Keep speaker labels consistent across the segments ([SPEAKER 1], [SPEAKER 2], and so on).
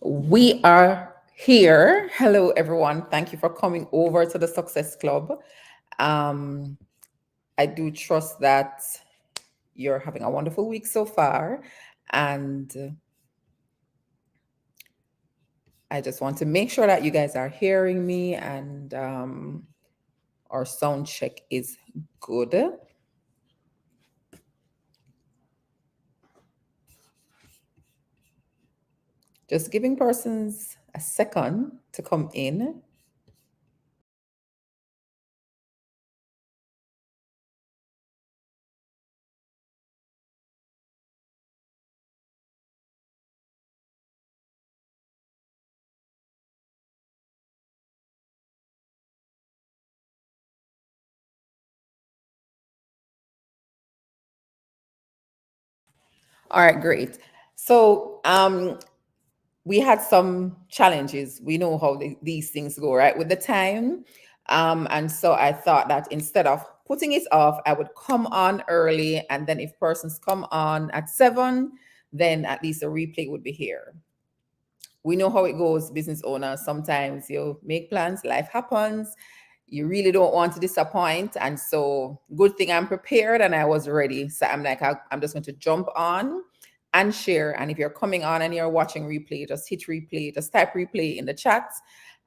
[SPEAKER 1] We are here. Hello, everyone. Thank you for coming over to the Success Club. Um, I do trust that you're having a wonderful week so far. And I just want to make sure that you guys are hearing me and our sound check is good. Just giving persons a second to come in. All right, great. So we had some challenges. We know how these things go, right? With the time. And so I thought that instead of putting it off, I would come on early. And then if persons come on at 7, then at least a replay would be here. We know how it goes, business owners. Sometimes you make plans, life happens. You really don't want to disappoint. And so, good thing I'm prepared and I was ready. So I'm like, I'm just going to jump on and share. And if you're coming on and you're watching replay, just hit replay, just type replay in the chat.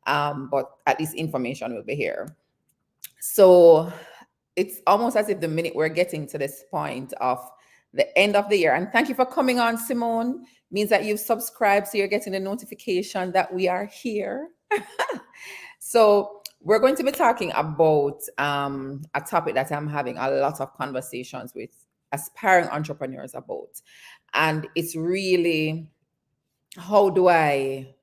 [SPEAKER 1] But at least information will be here. So it's almost as if the minute we're getting to this point of the end of the year, and thank you for coming on, Simone, means that you've subscribed, so you're getting the notification that we are here. So we're going to be talking about a topic that I'm having a lot of conversations with aspiring entrepreneurs about. And it's really, how do I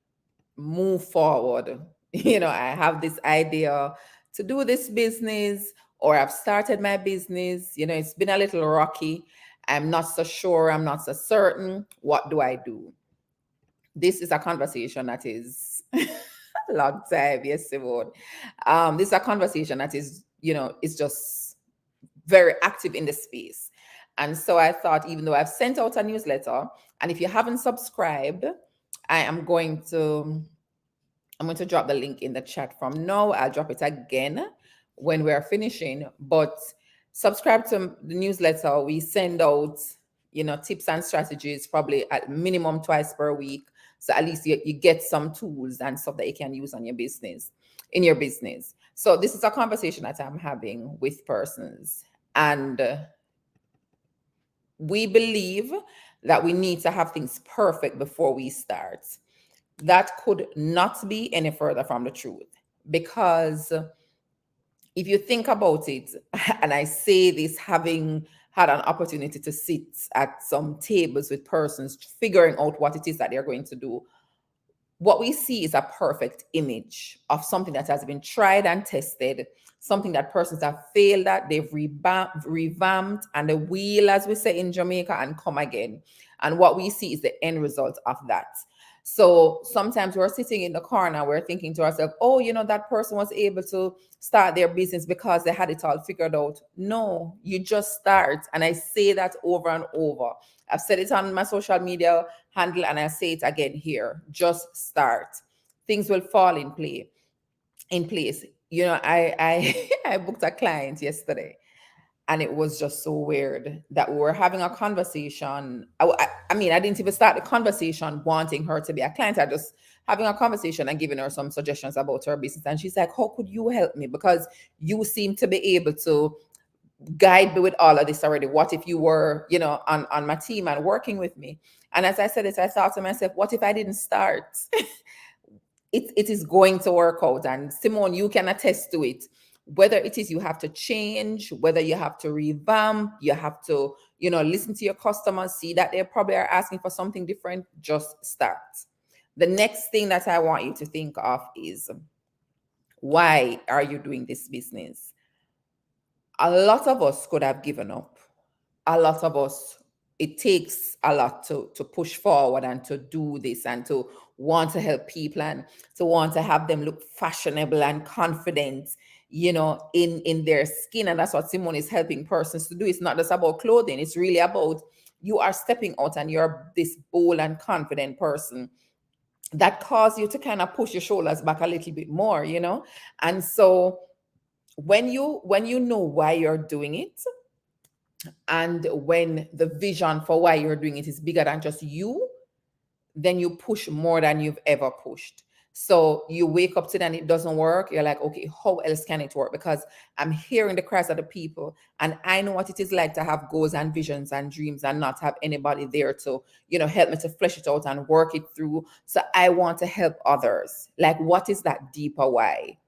[SPEAKER 1] move forward? I have this idea to do this business, or I've started my business. It's been a little rocky. I'm not so sure. I'm not so certain. What do I do? This is a conversation that is a long time. Yes, Simone. This is a conversation that is, it's just very active in the space. And so I thought, even though I've sent out a newsletter, and if you haven't subscribed, I'm going to drop the link in the chat from now. I'll drop it again when we're finishing. But subscribe to the newsletter. We send out, tips and strategies probably at minimum twice per week. So at least you get some tools and stuff that you can use on your business, in your business. So this is a conversation that I'm having with persons. And we believe that we need to have things perfect before we start. That could not be any further from the truth, because if you think about it, and I say this having had an opportunity to sit at some tables with persons figuring out what it is that they're going to do, what we see is a perfect image of something that has been tried and tested, something that persons have failed at, they've revamped, and the wheel, as we say in Jamaica, and come again. And what we see is the end result of that. So sometimes we're sitting in the corner, we're thinking to ourselves, oh, that person was able to start their business because they had it all figured out. No, you just start. And I say that over and over. I've said it on my social media handle, and I say it again here. Just start. Things will fall in place. I I booked a client yesterday, and it was just so weird that we were having a conversation. I mean, I didn't even start the conversation wanting her to be a client. I just having a conversation and giving her some suggestions about her business. And she's like, how could you help me? Because you seem to be able to guide me with all of this already. What if you were, on my team and working with me? And as I said it, I thought to myself, what if I didn't start? It is going to work out. And Simone, you can attest to it. Whether it is you have to change, whether you have to revamp, you have to, listen to your customers, see that they probably are asking for something different, just start. The next thing that I want you to think of is, why are you doing this business? A lot of us could have given up. A lot of us, it takes a lot to push forward and to do this and to want to help people and to want to have them look fashionable and confident, in their skin. And that's what Simone is helping persons to do. It's not just about clothing, it's really about you are stepping out and you're this bold and confident person. that cause you to kind of push your shoulders back a little bit more, you know. And so when you know why you're doing it, and when the vision for why you're doing it is bigger than just you, then you push more than you've ever pushed. So you wake up today and it doesn't work. You're like, okay, how else can it work? Because I'm hearing the cries of the people, and I know what it is like to have goals and visions and dreams and not have anybody there to, help me to flesh it out and work it through. So I want to help others. Like, what is that deeper why?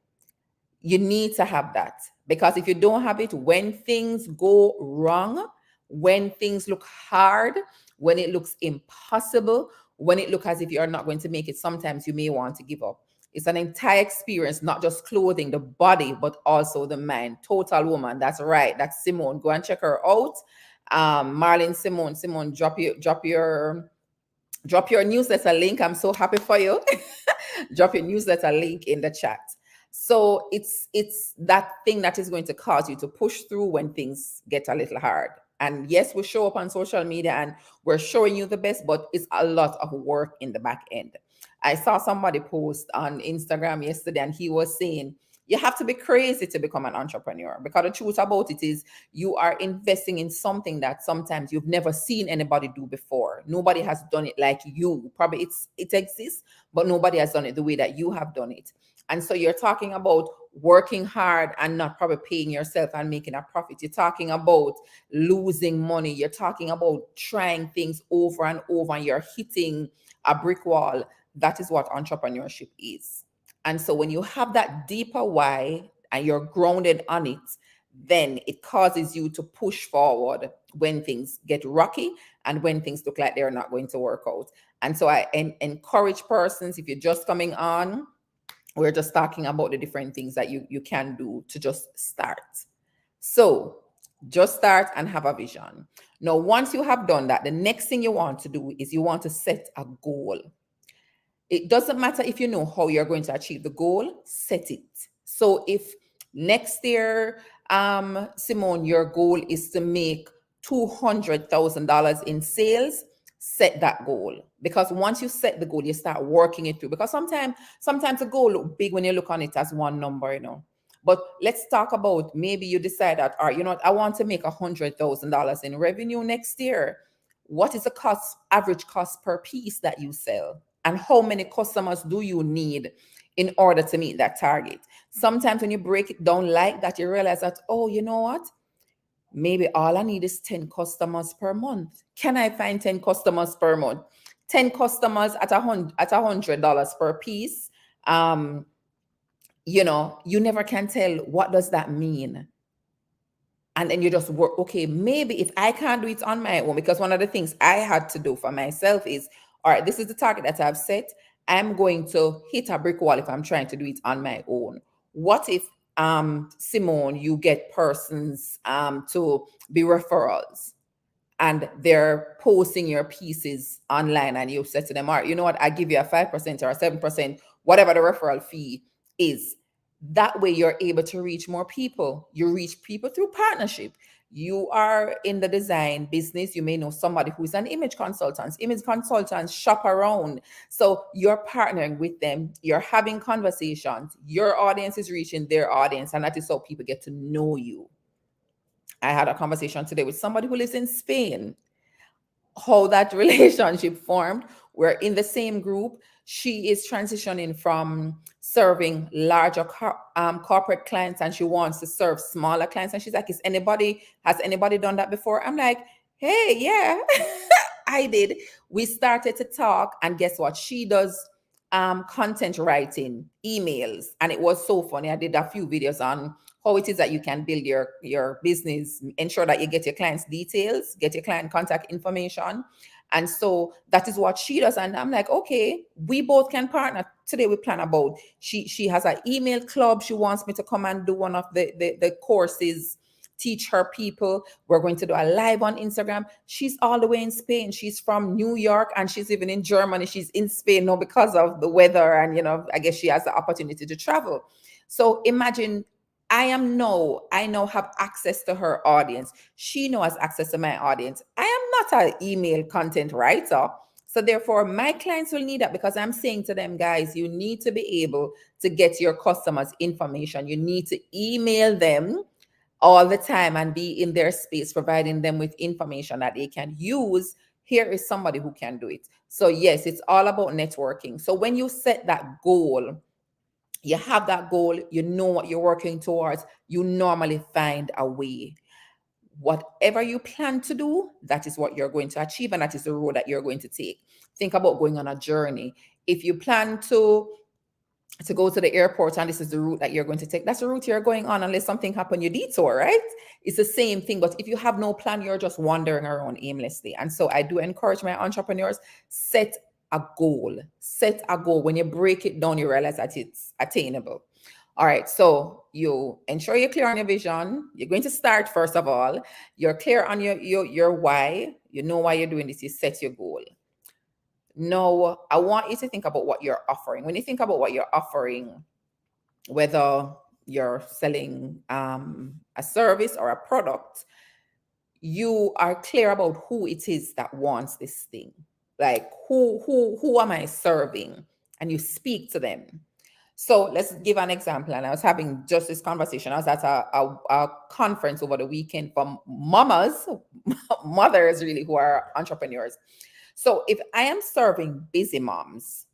[SPEAKER 1] You need to have that, because if you don't have it, when things go wrong, when things look hard, when it looks impossible, when it looks as if you're not going to make it, sometimes you may want to give up. It's an entire experience, not just clothing, the body, but also the mind. Total woman. That's right. That's Simone. Go and check her out. Marlene Simone. Simone, drop your newsletter link. I'm so happy for you. Drop your newsletter link in the chat. So it's that thing that is going to cause you to push through when things get a little hard. And yes, we show up on social media and we're showing you the best, but it's a lot of work in the back end. I saw somebody post on Instagram yesterday, and he was saying, you have to be crazy to become an entrepreneur, because the truth about it is you are investing in something that sometimes you've never seen anybody do before. Nobody has done it like you. Probably it exists, but nobody has done it the way that you have done it. And so you're talking about working hard and not probably paying yourself and making a profit. You're talking about losing money. You're talking about trying things over and over, and you're hitting a brick wall. That is what entrepreneurship is. And so when you have that deeper why and you're grounded on it, then it causes you to push forward when things get rocky and when things look like they're not going to work out. And so I encourage persons, if you're just coming on, we're just talking about the different things that you can do to just start. So just start and have a vision. Now, once you have done that, the next thing you want to do is you want to set a goal. It doesn't matter if you know how you're going to achieve the goal, set it. So if next year, Simone, your goal is to make $200,000 in sales, set that goal. Because once you set the goal, you start working it through. Because sometimes a goal look big when you look on it as one number, But let's talk about, maybe you decide that, all right, I want to make $100,000 in revenue next year. What is the average cost per piece that you sell? And how many customers do you need in order to meet that target? Sometimes when you break it down like that, you realize that, oh, you know what? Maybe all I need is 10 customers per month. Can I find 10 customers per month? 10 customers at $100 per piece. You never can tell, what does that mean? And then you just work, okay, maybe if I can't do it on my own, because one of the things I had to do for myself is, all right, this is the target that I've set. I'm going to hit a brick wall if I'm trying to do it on my own. What if, Simone, you get persons to be referrals, and they're posting your pieces online, and you said to them, all right, you know what, I give you a 5% or a 7%, whatever the referral fee is. That way you're able to reach more people. You reach people through partnership. You are in the design business. You may know somebody who's an image consultant. Image consultants shop around. So you're partnering with them. You're having conversations. Your audience is reaching their audience. And that is how people get to know you. I had a conversation today with somebody who lives in Spain. How that relationship formed. We're in the same group. She is transitioning from serving larger corporate clients, and she wants to serve smaller clients. And she's like, has anybody done that before? I'm like, hey, yeah, I did. We started to talk, and guess what? She does content writing, emails. And it was so funny. I did a few videos on how it is that you can build your business, ensure that you get your clients' details, get your client contact information. And so that is what she does. And I'm like, okay, we both can partner. Today we plan about, she has an email club. She wants me to come and do one of the courses, teach her people. We're going to do a live on Instagram. She's all the way in Spain. She's from New York, and she's even in Germany. She's in Spain now because of the weather. And, I guess she has the opportunity to travel. So imagine, I now have access to her audience. She now has access to my audience. I am not an email content writer. So therefore, my clients will need that, because I'm saying to them, guys, you need to be able to get your customers information. You need to email them all the time and be in their space, providing them with information that they can use. Here is somebody who can do it. So yes, it's all about networking. So when you set that goal, you have that goal, you know what you're working towards, you normally find a way. Whatever you plan to do, that is what you're going to achieve, and that is the road that you're going to take. Think about going on a journey. If you plan to go to the airport and this is the route that you're going to take, that's the route you're going on, unless something happened, you detour, right? It's the same thing. But if you have no plan, you're just wandering around aimlessly. And so I do encourage my entrepreneurs, set a goal. Set a goal. When you break it down, you realize that it's attainable. All right, so you ensure you're clear on your vision. You're going to start, first of all. You're clear on your why. You know why you're doing this. You set your goal. Now, I want you to think about what you're offering. When you think about what you're offering, whether you're selling a service or a product, you are clear about who it is that wants this thing. Like, who am I serving? And you speak to them. So let's give an example. And I was having just this conversation. I was at a conference over the weekend for mamas, mothers really, who are entrepreneurs. So if I am serving busy moms,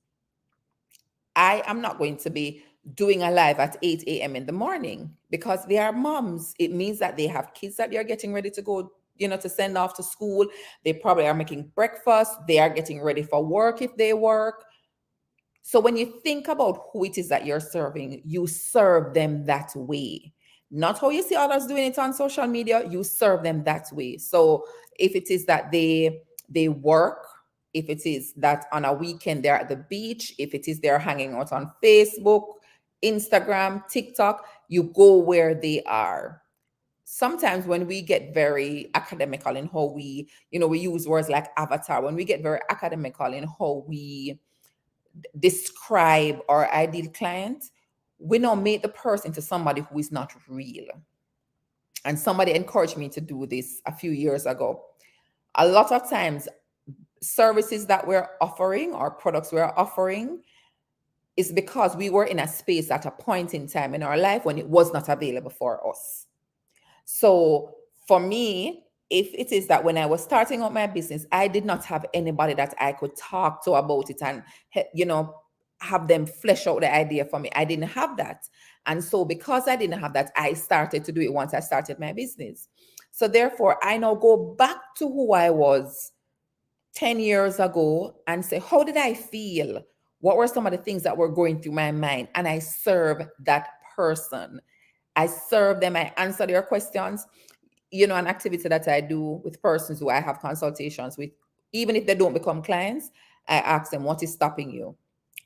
[SPEAKER 1] I am not going to be doing a live at 8 a.m. in the morning, because they are moms. It means that they have kids that they're getting ready to go, to send off to school. They probably are making breakfast. They are getting ready for work if they work. So when you think about who it is that you're serving, you serve them that way. Not how you see others doing it on social media, you serve them that way. So if it is that they work, if it is that on a weekend they're at the beach, if it is they're hanging out on Facebook, Instagram, TikTok, you go where they are. Sometimes when we get very academical in how we use words like avatar, when we get very academical in how we describe our ideal client, we now make the person to somebody who is not real. And somebody encouraged me to do this a few years ago. A lot of times, services that we're offering or products we're offering is because we were in a space at a point in time in our life when it was not available for us. So for me, if it is that when I was starting out my business, I did not have anybody that I could talk to about it and, have them flesh out the idea for me. I didn't have that. And so because I didn't have that, I started to do it once I started my business. So therefore, I now go back to who I was 10 years ago and say, how did I feel? What were some of the things that were going through my mind? And I serve that person. I serve them. I answer their questions. An activity that I do with persons who I have consultations with, even if they don't become clients, I ask them, what is stopping you?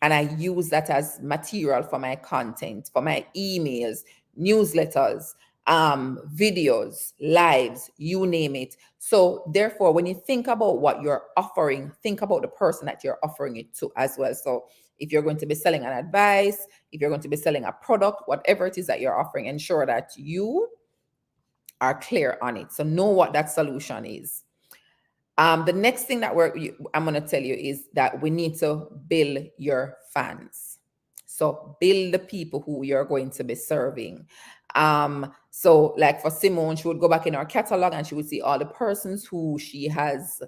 [SPEAKER 1] And I use that as material for my content, for my emails, newsletters, videos, lives, you name it. So therefore, when you think about what you're offering, think about the person that you're offering it to as well. So if you're going to be selling an advice, if you're going to be selling a product, whatever it is that you're offering, ensure that you are clear on it. So know what that solution is. The next thing that I'm going to tell you is that we need to build your fans. So build the people who you're going to be serving. So like for Simone, she would go back in her catalog and she would see all the persons who she has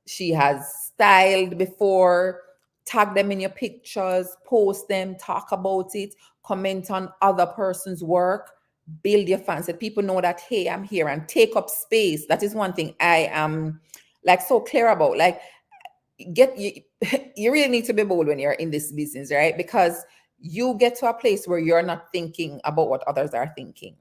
[SPEAKER 1] styled before. Tag them in your pictures, post them, talk about it, comment on other person's work. Build your fans so people know that, hey, I'm here, and take up space. That is one thing I am so clear about. Like, you really need to be bold when you're in this business, right? Because you get to a place where you're not thinking about what others are thinking.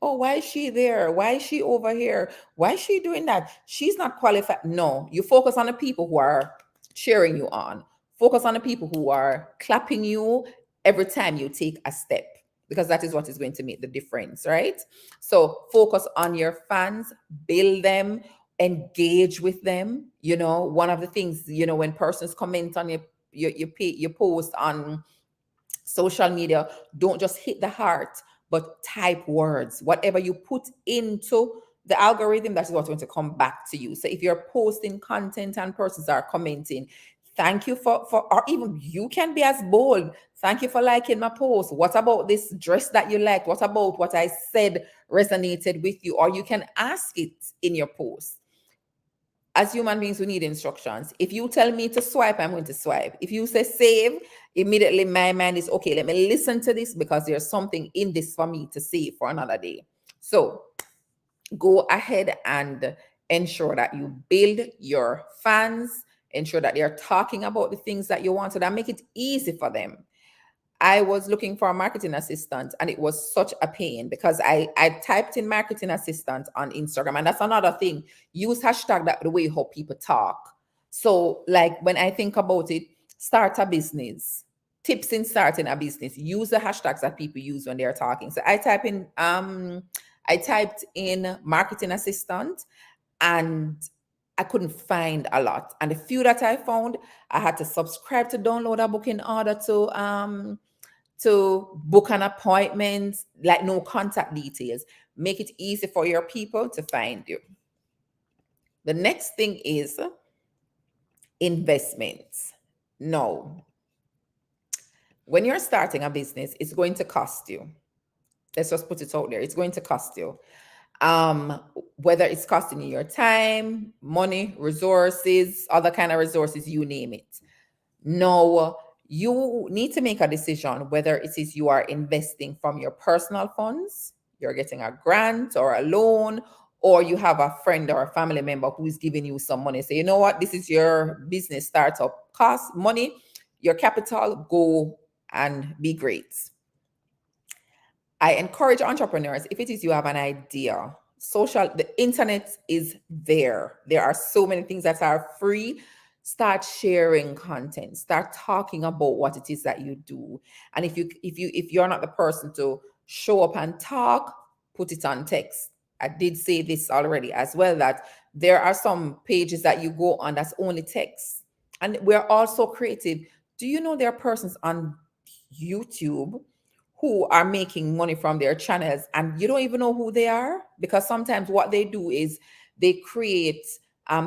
[SPEAKER 1] Oh, why is she there? Why is she over here? Why is she doing that? She's not qualified. No, you focus on the people who are cheering you on. Focus on the people who are clapping you every time you take a step, because that is what is going to make the difference, right? So focus on your fans, build them, engage with them. One of the things, when persons comment on your post on social media, don't just hit the heart, but type words. Whatever you put into the algorithm, that is what's going to come back to you. So if you're posting content and persons are commenting, thank you for, or even you can be as bold. Thank you for liking my post. What about this dress that you liked? What about what I said resonated with you? Or you can ask it in your post. As human beings, we need instructions. If you tell me to swipe, I'm going to swipe. If you say save, immediately my mind is okay. Let me listen to this because there's something in this for me to save for another day. So go ahead and ensure that you build your fans, ensure that they're talking about the things that you want, so that make it easy for them. I was looking for a marketing assistant and it was such a pain because I typed in marketing assistant on Instagram. And that's another thing. Use hashtag that the way how people talk. So like when I think about it, start a business, tips in starting a business, use the hashtags that people use when they're talking. So I typed in marketing assistant and I couldn't find a lot. And the few that I found, I had to subscribe to download a book in order to book an appointment, like no contact details. Make it easy for your people to find you. The next thing is investments. No. When you're starting a business, it's going to cost you. Let's just put it out there. It's going to cost you. Whether it's costing you your time, money, resources, other kind of resources, you name it. No, you need to make a decision whether it is you are investing from your personal funds, you're getting a grant or a loan, or you have a friend or a family member who is giving you some money. Say, you know what, this is your business startup cost, money, your capital, go and be great. I encourage entrepreneurs, if it is you have an idea, the internet is there. There are so many things that are free. Start sharing content. Start talking about what it is that you do. And if you're not the person to show up and talk, put it on text. I did say this already as well, that there are some pages that you go on that's only text. And we're also creative. Do you know there are persons on YouTube who are making money from their channels and you don't even know who they are? Because sometimes what they do is they create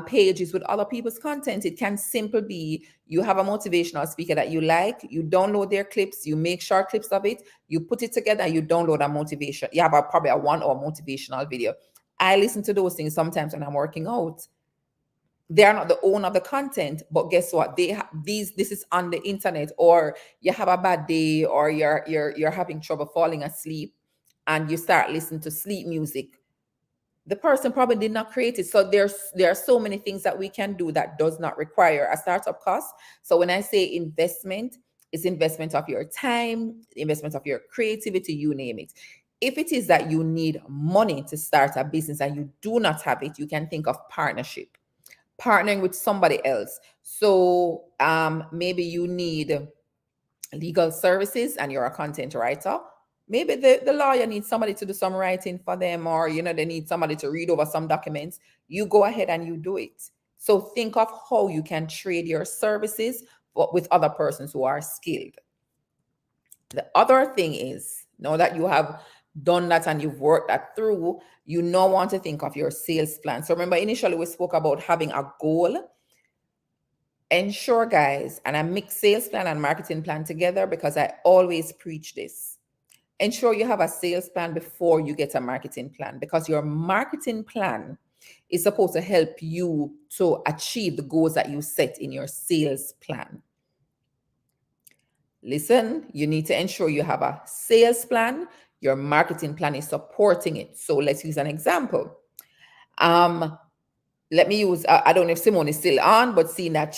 [SPEAKER 1] pages with other people's content. It can simply be you have a motivational speaker that you like, you download their clips, you make short clips of it, you put it together, you download a motivation. You have probably a 1 hour motivational video. I listen to those things sometimes when I'm working out. They are not the owner of the content, but guess what? This is on the internet, or you have a bad day, or you're having trouble falling asleep, and you start listening to sleep music. The person probably did not create it. So there are so many things that we can do that does not require a startup cost. So when I say investment, it's investment of your time, investment of your creativity, you name it. If it is that you need money to start a business and you do not have it, you can think of partnership, partnering with somebody else. So maybe you need legal services and you're a content writer. Maybe the lawyer needs somebody to do some writing for them, or they need somebody to read over some documents. You go ahead and you do it. So think of how you can trade your services with other persons who are skilled. The other thing is, now that you have done that and you've worked that through, you now want to think of your sales plan. So remember, initially we spoke about having a goal. Ensure, guys, and I mix sales plan and marketing plan together because I always preach this. Ensure you have a sales plan before you get a marketing plan, because your marketing plan is supposed to help you to achieve the goals that you set in your sales plan. Listen, you need to ensure you have a sales plan. Your marketing plan is supporting it. So let's use an example. Let me use, I don't know if Simone is still on, but seeing that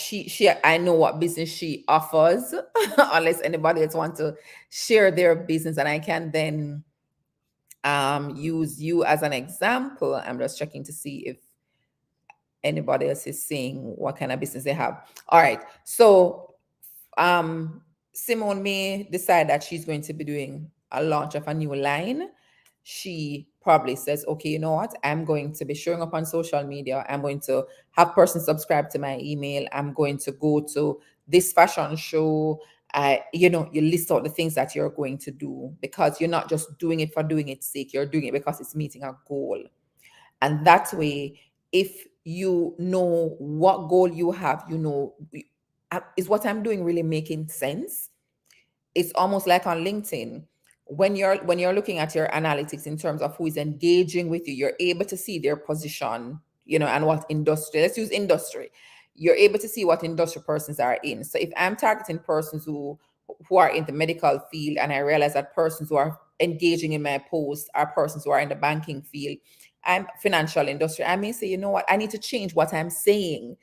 [SPEAKER 1] I know what business she offers, unless anybody else wants to share their business, and I can then use you as an example. I'm just checking to see if anybody else is seeing what kind of business they have. All right. So Simone may decide that she's going to be doing a launch of a new line. She probably says, okay, you know what? I'm going to be showing up on social media. I'm going to have persons subscribe to my email. I'm going to go to this fashion show. You list out the things that you're going to do, because you're not just doing it for doing its sake. You're doing it because it's meeting a goal. And that way, if you know what goal you have, is what I'm doing really making sense? It's almost like on LinkedIn. When you're looking at your analytics in terms of who is engaging with you, you're able to see their position, and what industry. Let's use industry. You're able to see what industry persons are in. So if I'm targeting persons who are in the medical field, and I realize that persons who are engaging in my post are persons who are in the banking field, I'm financial industry, I may say, you know what, I need to change what I'm saying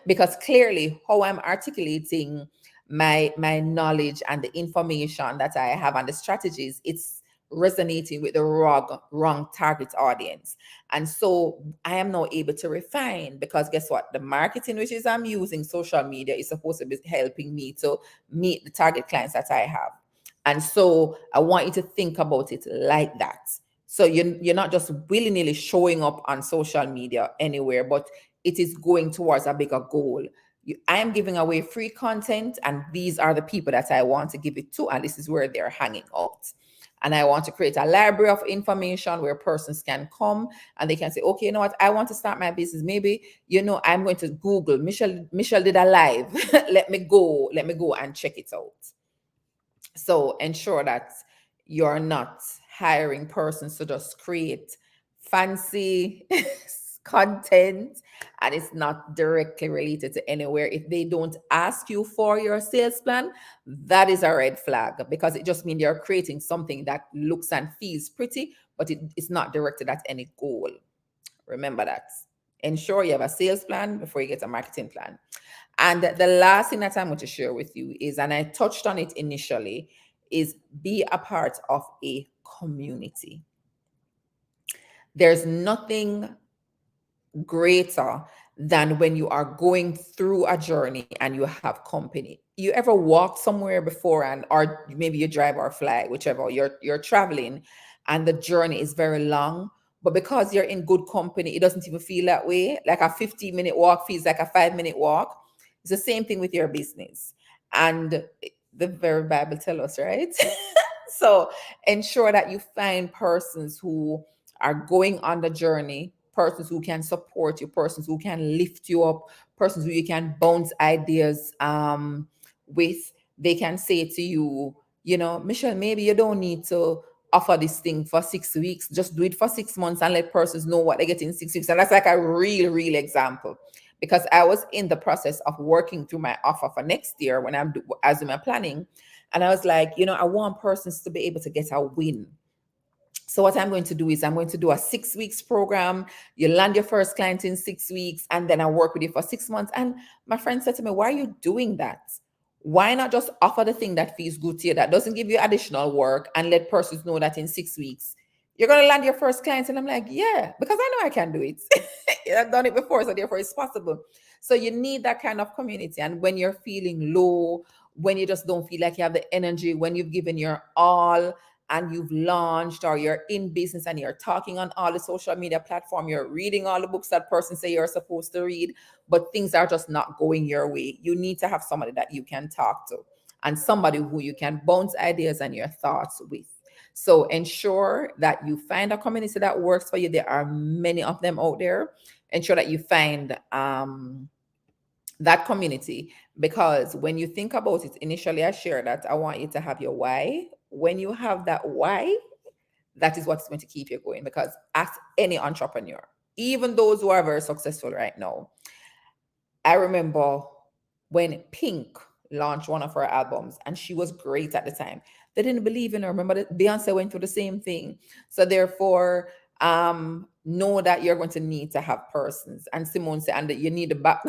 [SPEAKER 1] because clearly how I'm articulating my knowledge and the information that I have and the strategies, it's resonating with the wrong target audience. And so I am now able to refine, because guess what? The marketing which is I'm using, social media, is supposed to be helping me to meet the target clients that I have. And so I want you to think about it like that. So you're not just willy-nilly showing up on social media anywhere, but it is going towards a bigger goal. I am giving away free content, and these are the people that I want to give it to, and this is where they're hanging out. And I want to create a library of information where persons can come and they can say, okay, you know what, I want to start my business. Maybe, I'm going to Google Michelle did a live. let me go and check it out. So ensure that you're not hiring persons to just create fancy content and it's not directly related to anywhere. If they don't ask you for your sales plan, that is a red flag, because it just means you're creating something that looks and feels pretty, but it's not directed at any goal. Remember that. Ensure you have a sales plan before you get a marketing plan. And the last thing that I'm going to share with you is, and I touched on it initially, is be a part of a community. There's nothing greater than when you are going through a journey and you have company. You ever walk somewhere before, or maybe you drive or fly, whichever, you're traveling and the journey is very long, but because you're in good company, it doesn't even feel that way. Like a 15-minute walk feels like a 5-minute walk. It's the same thing with your business. And the very Bible tells us, right? So ensure that you find persons who are going on the journey, persons who can support you, persons who can lift you up, persons who you can bounce ideas with. They can say to you, Michelle, maybe you don't need to offer this thing for 6 weeks. Just do it for 6 months and let persons know what they get in 6 weeks. And that's like a real example, because I was in the process of working through my offer for next year when I'm as in my planning. And I was like, I want persons to be able to get a win. So what I'm going to do is I'm going to do a 6 weeks program. You land your first client in 6 weeks, and then I work with you for 6 months. And my friend said to me, why are you doing that? Why not just offer the thing that feels good to you, that doesn't give you additional work, and let persons know that in 6 weeks you're going to land your first client? And I'm like, yeah, because I know I can do it. I've done it before, so therefore it's possible. So you need that kind of community. And when you're feeling low, when you just don't feel like you have the energy, when you've given your all and you've launched, or you're in business and you're talking on all the social media platform, you're reading all the books that persons say you're supposed to read, but things are just not going your way, you need to have somebody that you can talk to, and somebody who you can bounce ideas and your thoughts with. So ensure that you find a community that works for you. There are many of them out there. Ensure that you find that community, because when you think about it, initially I shared that I want you to have your why. When you have that why, that is what's going to keep you going. Because ask any entrepreneur, even those who are very successful right now. I remember when Pink launched one of her albums, and she was great at the time. They didn't believe in her. Remember that Beyonce went through the same thing. So therefore, know that you're going to need to have persons. And Simone said, and that you need the back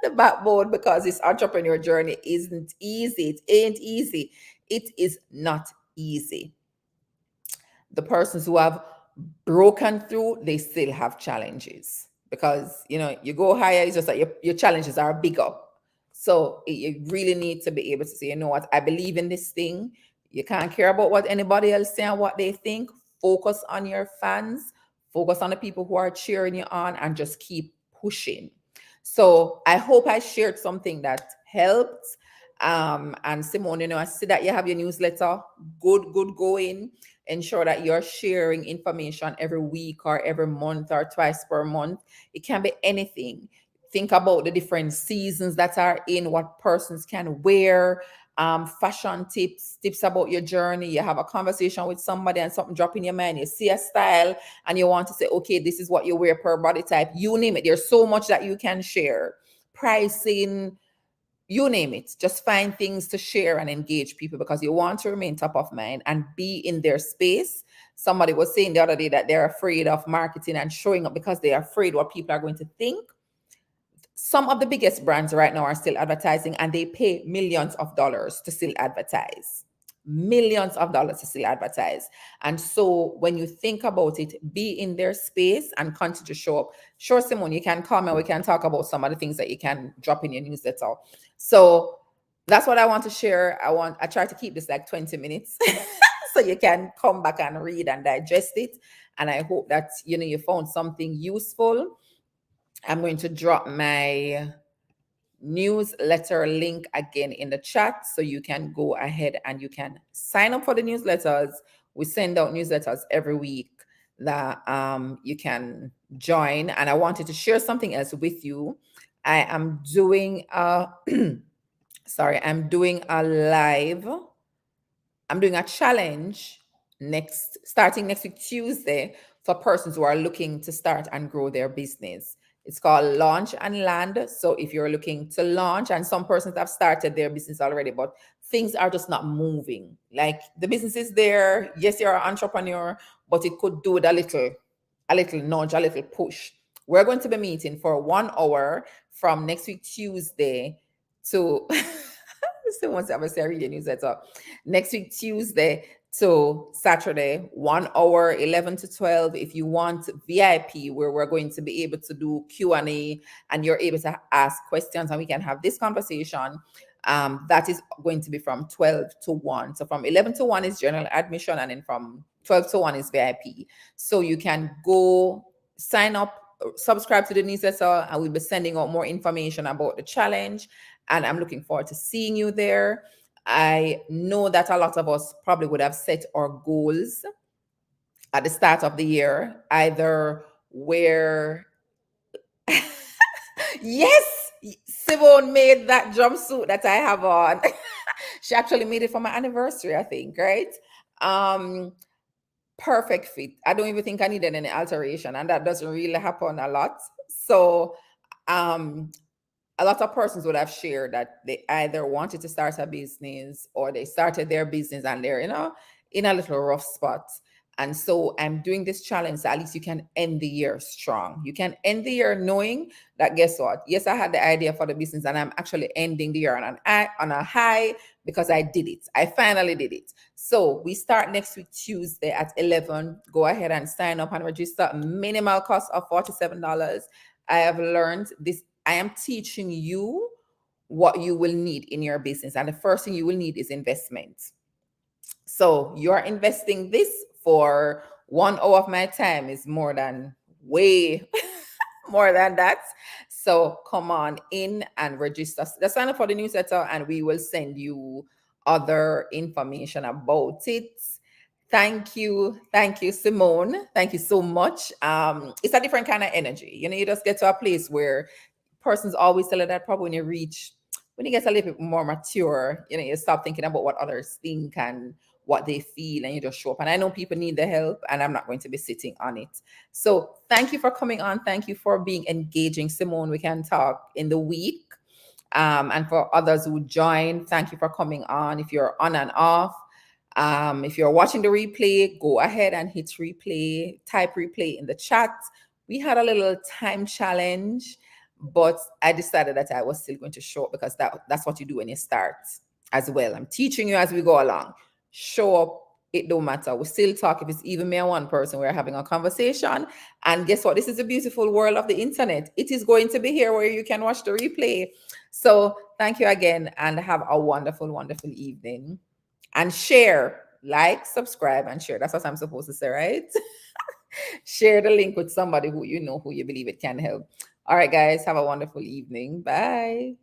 [SPEAKER 1] the backbone, because this entrepreneur journey isn't easy. It ain't easy. It is not easy. The persons who have broken through, they still have challenges, because you go higher, it's just that your challenges are bigger. So you really need to be able to say, you know what, I believe in this thing. You can't care about what anybody else say and what they think. Focus on your fans, focus on the people who are cheering you on, and just keep pushing. So I hope I shared something that helped. And Simone, I see that you have your newsletter. Good going. Ensure that you're sharing information every week or every month or twice per month. It can be anything. Think about the different seasons that are in, what persons can wear, fashion tips about your journey. You have a conversation with somebody and something drop in your mind. You see a style and you want to say, okay, this is what you wear per body type. You name it. There's so much that you can share. Pricing, you name it. Just find things to share and engage people because you want to remain top of mind and be in their space. Somebody was saying the other day that they're afraid of marketing and showing up because they're afraid what people are going to think. Some of the biggest brands right now are still advertising and they pay millions of dollars to still advertise. Millions of dollars to still advertise. And so when you think about it, be in their space and continue to show up. Sure, Simone, you can come and we can talk about some of the things that you can drop in your newsletter. So that's what I want to share. I try to keep this like 20 minutes so you can come back and read and digest it. And I hope that you found something useful. I'm going to drop my newsletter link again in the chat so you can go ahead and you can sign up for the newsletters. We send out newsletters every week that you can join. And I wanted to share something else with you. I am doing I'm doing a challenge starting next week Tuesday for persons who are looking to start and grow their business. It's called Launch and Land. So if you're looking to launch, and some persons have started their business already, but things are just not moving. Like the business is there. Yes, you're an entrepreneur, but it could do with a little nudge, a little push. We're going to be meeting for 1 hour from next week Tuesday to someone said, I read the newsletter. Next week Tuesday to Saturday, 1 hour, 11 to 12. If you want VIP, where we're going to be able to do Q&A and you're able to ask questions and we can have this conversation, that is going to be from 12 to 1. So from 11 to 1 is general admission, and then from 12 to 1 is VIP. So you can go sign up, subscribe to the newsletter, and we'll be sending out more information about the challenge. And I'm looking forward to seeing you there. I know that a lot of us probably would have set our goals at the start of the year, either where yes, Simone made that jumpsuit that I have on. She actually made it for my anniversary, I think, right? Perfect fit. I don't even think I needed any alteration, and that doesn't really happen a lot. So a lot of persons would have shared that they either wanted to start a business or they started their business and they're in a little rough spot. And so I'm doing this challenge so at least you can end the year strong. You can end the year knowing that, guess what? Yes, I had the idea for the business and I'm actually ending the year on a high because I did it. I finally did it. So we start next week Tuesday at 11. Go ahead and sign up and register. Minimal cost of $47. I have learned this. I am teaching you what you will need in your business. And the first thing you will need is investment. So you're investing this for 1 hour of my time is more than way more than that. So come on in and register. Just sign up for the newsletter and we will send you other information about it. Thank you, Simone. Thank you so much. It's a different kind of energy. You just get to a place where persons always tell you that probably when you get a little bit more mature, you stop thinking about what others think and what they feel, and you just show up. And I know people need the help, and I'm not going to be sitting on it. So thank you for coming on. Thank you for being engaging, Simone. We can talk in the week. And for others who join, thank you for coming on. If you're on and off, if you're watching the replay, go ahead and hit replay, type replay in the chat. We had a little time challenge, but I decided that I was still going to show up because that's what you do when you start as well. I'm teaching you as we go along. Show up. It don't matter. We still talk. If it's even me and one person, we're having a conversation. And guess what? This is a beautiful world of the internet. It is going to be here where you can watch the replay. So thank you again and have a wonderful, wonderful evening. And share, like, subscribe, and share. That's what I'm supposed to say, right? Share the link with somebody who you believe it can help. All right, guys, have a wonderful evening. Bye.